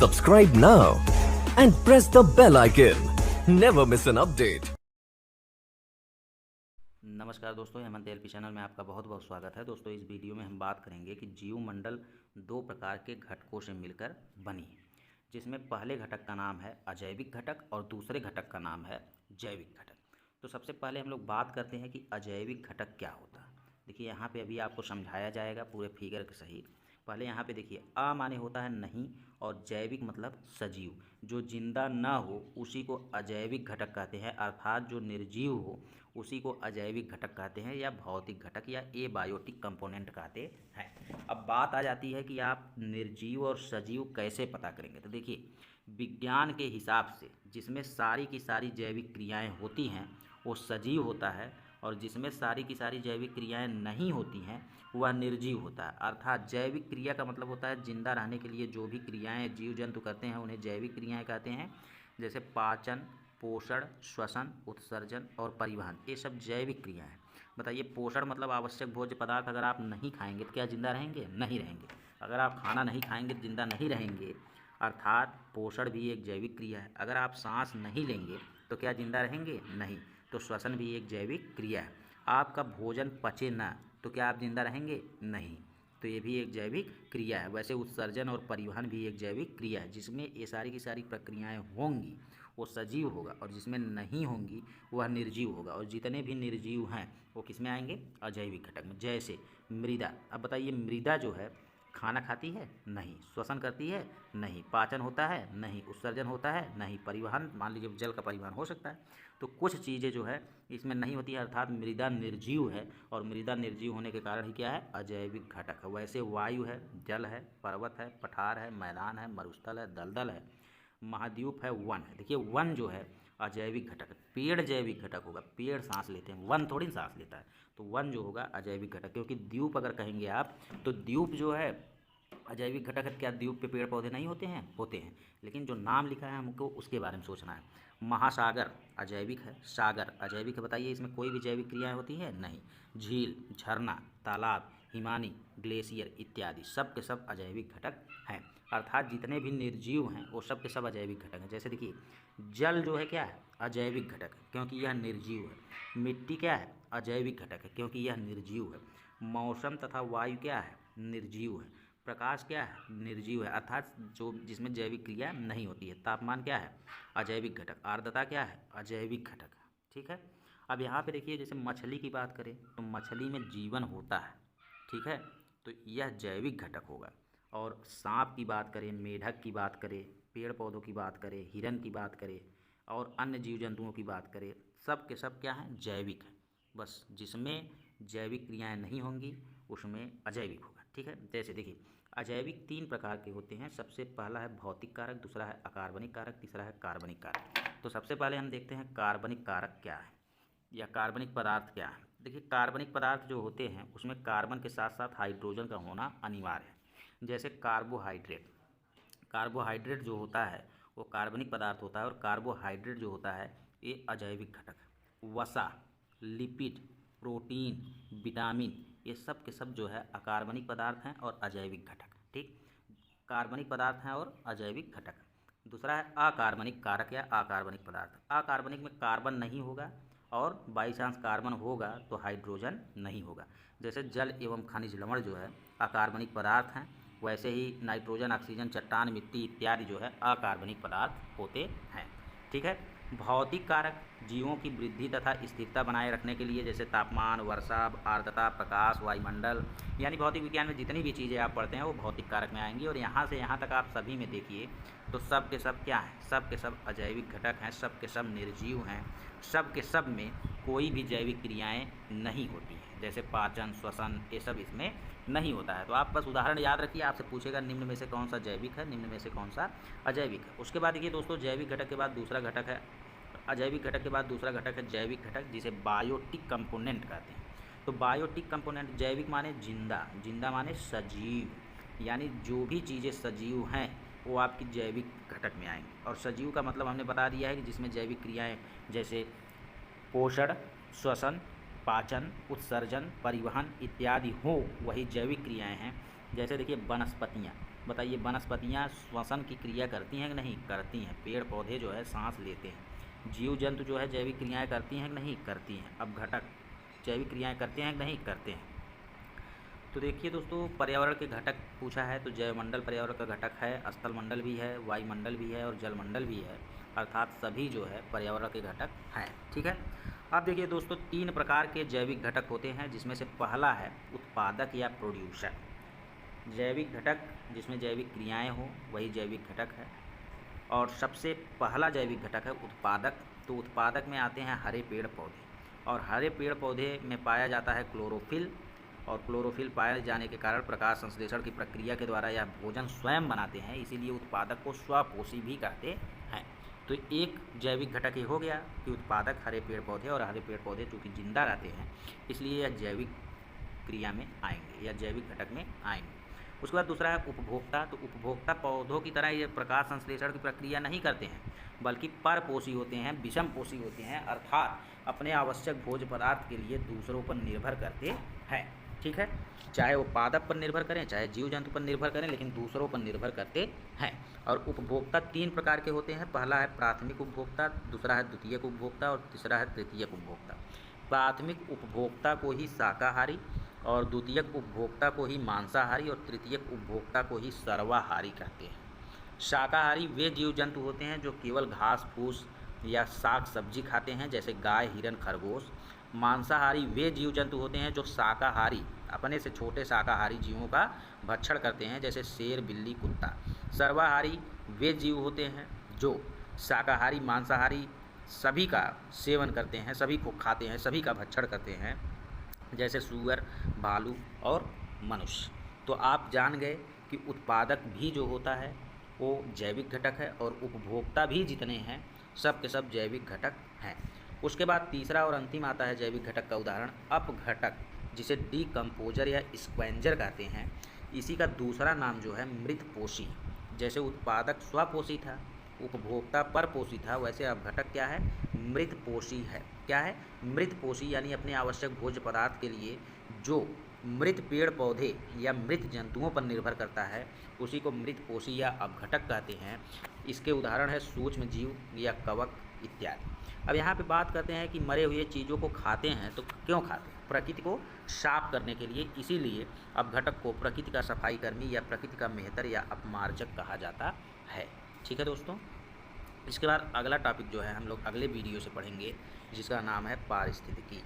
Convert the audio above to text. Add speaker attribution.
Speaker 1: Subscribe now and press the bell icon. Never miss an update.
Speaker 2: नमस्कार दोस्तों, Hemant LP channel में आपका बहुत बहुत स्वागत है। दोस्तों, इस वीडियो में हम बात करेंगे कि जीवमंडल दो प्रकार के घटकों से मिलकर बनी है, जिसमें पहले घटक का नाम है अजैविक घटक और दूसरे घटक का नाम है जैविक घटक। तो सबसे पहले हम लोग बात करते हैं कि अजैविक घटक क्या होता है। देखिए, यहाँ पे अभी आपको समझाया जाएगा पूरे फिगर के सहित। पहले यहाँ पे देखिए, अ माने होता है नहीं, और जैविक मतलब सजीव, जो जिंदा ना हो उसी को अजैविक घटक कहते हैं, अर्थात जो निर्जीव हो उसी को अजैविक घटक कहते हैं, या भौतिक घटक या एबायोटिक कंपोनेंट कहते हैं। अब बात आ जाती है कि आप निर्जीव और सजीव कैसे पता करेंगे। तो देखिए, विज्ञान के हिसाब से जिसमें सारी की सारी जैविक क्रियाएं होती हैं वो सजीव होता है, और जिसमें सारी की सारी जैविक क्रियाएं नहीं होती हैं वह निर्जीव होता है। अर्थात जैविक क्रिया का मतलब होता है जिंदा रहने के लिए जो भी क्रियाएं जीव जंतु करते हैं उन्हें जैविक क्रियाएं कहते हैं। जैसे पाचन, पोषण, श्वसन, उत्सर्जन और परिवहन, ये सब जैविक क्रिया हैं। बताइए, पोषण मतलब आवश्यक भोज्य पदार्थ अगर आप नहीं खाएंगे तो क्या जिंदा रहेंगे? नहीं रहेंगे। अगर आप खाना नहीं खाएंगे तो जिंदा नहीं रहेंगे, अर्थात पोषण भी एक जैविक क्रिया है। अगर आप सांस नहीं लेंगे तो क्या जिंदा रहेंगे? नहीं। तो श्वसन भी एक जैविक क्रिया है। आपका भोजन पचे ना तो क्या आप जिंदा रहेंगे? नहीं। तो ये भी एक जैविक क्रिया है। वैसे उत्सर्जन और परिवहन भी एक जैविक क्रिया है। जिसमें ये सारी की सारी प्रक्रियाएं होंगी वो सजीव होगा, और जिसमें नहीं होंगी वह निर्जीव होगा। और जितने भी निर्जीव हैं वो किस में आएंगे? अजैविक घटक में। जैसे मृदा। अब बताइए, मृदा जो है खाना खाती है? नहीं। श्वसन करती है? नहीं। पाचन होता है? नहीं। उत्सर्जन होता है? नहीं। परिवहन, मान लीजिए जल का परिवहन हो सकता है। तो कुछ चीज़ें जो है इसमें नहीं होती है, अर्थात मृदा निर्जीव है। और मृदा निर्जीव होने के कारण ही क्या है? अजैविक घटक है। वैसे वायु है, जल है, पर्वत है, पठार है, मैदान है, मरुस्थल है, दलदल है, महाद्वीप है, वन है। देखिए, वन जो है अजैविक घटक है। पेड़ जैविक घटक होगा, पेड़ सांस लेते हैं, वन थोड़ी सांस लेता है। तो वन जो होगा अजैविक घटक, क्योंकि द्वीप अगर कहेंगे आप तो द्वीप जो है अजैविक घटक है। क्या द्वीप पे पेड़ पौधे नहीं होते हैं? होते हैं, लेकिन जो नाम लिखा है हमको उसके बारे में सोचना है। महासागर अजैविक है, सागर अजैविक है। बताइए, इसमें कोई भी जैविक क्रियाएं होती हैं? नहीं। झील, झरना, तालाब, हिमानी, ग्लेशियर इत्यादि सब के सब अजैविक घटक हैं। अर्थात जितने भी निर्जीव हैं वो सब के सब अजैविक घटक हैं। जैसे देखिए, जल जो है क्या है? अजैविक घटक है, क्योंकि यह निर्जीव है। मिट्टी क्या है? अजैविक घटक है, क्योंकि यह निर्जीव है। मौसम तथा वायु क्या है? निर्जीव है। प्रकाश क्या है? निर्जीव है, अर्थात जो जिसमें जैविक क्रिया नहीं होती है। तापमान क्या है? अजैविक घटक। आर्द्रता क्या है? अजैविक घटक। ठीक है। अब यहाँ पे देखिए, जैसे मछली की बात करें तो मछली में जीवन होता है, ठीक है, तो यह जैविक घटक होगा। और सांप की बात करें, मेढक की बात करें, पेड़ पौधों की बात करें, हिरन की बात करें और अन्य जीव जंतुओं की बात करें, सब के सब क्या हैं? जैविक है। बस जिसमें जैविक क्रियाएं नहीं होंगी उसमें अजैविक होगा। ठीक है। जैसे देखिए, अजैविक तीन प्रकार के होते हैं। सबसे पहला है भौतिक कारक, दूसरा है अकार्बनिक कारक, तीसरा है कार्बनिक कारक। तो सबसे पहले हम देखते हैं कार्बनिक कारक क्या है, या कार्बनिक पदार्थ क्या है। देखिए, कार्बनिक पदार्थ जो होते हैं उसमें कार्बन के साथ साथ हाइड्रोजन का होना अनिवार्य है। जैसे कार्बोहाइड्रेट, कार्बोहाइड्रेट जो होता है वो कार्बनिक पदार्थ होता है, और कार्बोहाइड्रेट जो होता है ये अजैविक घटक है। वसा, लिपिड, प्रोटीन, विटामिन, ये सब के सब जो है अकार्बनिक पदार्थ हैं और अजैविक घटक। ठीक, कार्बनिक पदार्थ हैं और अजैविक घटक। दूसरा है अकार्बनिक कारक या अकार्बनिक पदार्थ। अकार्बनिक में कार्बन नहीं होगा, और बाई चांस कार्बन होगा तो हाइड्रोजन नहीं होगा। जैसे जल एवं खनिज लवण जो है अकार्बनिक पदार्थ हैं, वैसे ही नाइट्रोजन, ऑक्सीजन, चट्टान, मिट्टी इत्यादि जो है अकार्बनिक पदार्थ होते हैं। ठीक है। भौतिक कारक जीवों की वृद्धि तथा स्थिरता बनाए रखने के लिए, जैसे तापमान, वर्षा, आर्द्रता, प्रकाश, वायुमंडल, यानी भौतिक विज्ञान में जितनी भी चीज़ें आप पढ़ते हैं वो भौतिक कारक में आएंगी। और यहाँ से यहाँ तक आप सभी में देखिए तो सब के सब क्या हैं? सब के सब अजैविक घटक हैं, सब के सब निर्जीव हैं, सब के सब में कोई भी जैविक क्रियाएँ नहीं होती हैं। जैसे पाचन, श्वसन, ये सब इसमें नहीं होता है। तो आप बस उदाहरण याद रखिए, आपसे पूछेगा निम्न में से कौन सा जैविक है, निम्न में से कौन सा अजैविक है। उसके बाद देखिए दोस्तों, जैविक घटक के बाद दूसरा घटक है, अजैविक घटक के बाद दूसरा घटक है जैविक घटक, जिसे बायोटिक कंपोनेंट कहते हैं। तो बायोटिक कंपोनेंट, जैविक माने जिंदा, जिंदा माने सजीव, यानी जो भी चीज़ें सजीव हैं वो आपकी जैविक घटक में आएंगी। और सजीव का मतलब हमने बता दिया है कि जिसमें जैविक क्रियाएं जैसे पोषण, श्वसन, पाचन, उत्सर्जन, परिवहन इत्यादि हो, वही जैविक क्रियाएं हैं। जैसे देखिए, वनस्पतियाँ, बताइए वनस्पतियाँ श्वसन की क्रिया करती हैं कि नहीं? करती हैं। पेड़ पौधे जो है सांस लेते हैं। जीव जंतु जो है जैविक क्रियाएं करती हैं कि नहीं? करती हैं। अब घटक जैविक क्रियाएं करते हैं कि नहीं? करते हैं। तो देखिए दोस्तों, पर्यावरण के घटक पूछा है तो जैवमंडल पर्यावरण का घटक है, स्थल मंडल भी है, वायुमंडल भी है और जलमंडल भी है, अर्थात सभी जो है पर्यावरण के घटक हैं। ठीक है। अब देखिए दोस्तों, 3 प्रकार के जैविक घटक होते हैं, जिसमें से पहला है उत्पादक या प्रोड्यूसर। जैविक घटक जिसमें जैविक क्रियाएं हो वही जैविक घटक है। और सबसे पहला जैविक घटक है उत्पादक। तो उत्पादक में आते हैं हरे पेड़ पौधे, और हरे पेड़ पौधे में पाया जाता है क्लोरोफिल, और क्लोरोफिल पाए जाने के कारण प्रकाश संश्लेषण की प्रक्रिया के द्वारा यह भोजन स्वयं बनाते हैं, इसीलिए उत्पादक को स्वपोषी भी कहते हैं। तो एक जैविक घटक ये हो गया कि उत्पादक हरे पेड़ पौधे, और हरे पेड़ पौधे चूँकि जिंदा रहते हैं इसलिए यह जैविक क्रिया में आएंगे या जैविक घटक में आएंगे। उसके बाद दूसरा है उपभोक्ता। तो उपभोक्ता पौधों की तरह ये प्रकाश संश्लेषण की प्रक्रिया नहीं करते हैं, बल्कि परपोषी होते हैं, विषमपोषी होते हैं, अर्थात अपने आवश्यक भोज्य पदार्थ के लिए दूसरों पर निर्भर करते हैं। ठीक है। चाहे वो पादप पर निर्भर करें, चाहे जीव जंतु पर निर्भर करें, लेकिन दूसरों पर निर्भर करते हैं। और उपभोक्ता 3 प्रकार के होते हैं। पहला है प्राथमिक उपभोक्ता, दूसरा है द्वितीयक उपभोक्ता और तीसरा है तृतीयक उपभोक्ता। प्राथमिक उपभोक्ता को ही शाकाहारी, और द्वितीयक उपभोक्ता को ही मांसाहारी, और तृतीयक उपभोक्ता को ही सर्वाहारी कहते हैं। शाकाहारी वे जीव जंतु होते हैं जो केवल घास फूस या साग सब्जी खाते हैं, जैसे गाय, हिरन, खरगोश। मांसाहारी वे जीव जंतु होते हैं जो शाकाहारी, अपने से छोटे शाकाहारी जीवों का भक्षण करते हैं, जैसे शेर, बिल्ली, कुत्ता। सर्वाहारी वे जीव होते हैं जो शाकाहारी, मांसाहारी सभी का सेवन करते हैं, सभी को खाते हैं, सभी का भक्षण करते हैं, जैसे सूअर, भालू और मनुष्य। तो आप जान गए कि उत्पादक भी जो होता है वो जैविक घटक है, और उपभोक्ता भी जितने हैं सब के सब जैविक घटक हैं। उसके बाद तीसरा और अंतिम आता है जैविक घटक का उदाहरण अपघटक, जिसे डीकम्पोजर या स्क्वेंजर कहते हैं। इसी का दूसरा नाम जो है मृतपोषी। जैसे उत्पादक स्वपोषी था, उपभोक्ता परपोषी था, वैसे अपघटक क्या है? मृतपोषी है। क्या है? मृतपोषी, यानी अपने आवश्यक भोज्य पदार्थ के लिए जो मृत पेड़ पौधे या मृत जंतुओं पर निर्भर करता है उसी को मृतपोषी या अपघटक कहते हैं। इसके उदाहरण है सूक्ष्म जीव या कवक इत्यादि। अब यहाँ पे बात करते हैं कि मरे हुए चीज़ों को खाते हैं तो क्यों खाते हैं? प्रकृति को साफ करने के लिए, इसीलिए अपघटक को प्रकृति का सफाई कर्मी या प्रकृति का मेहतर या अपमार्जक कहा जाता है। ठीक है दोस्तों। इसके बाद अगला टॉपिक जो है हम लोग अगले वीडियो से पढ़ेंगे, जिसका नाम है पारिस्थितिकी।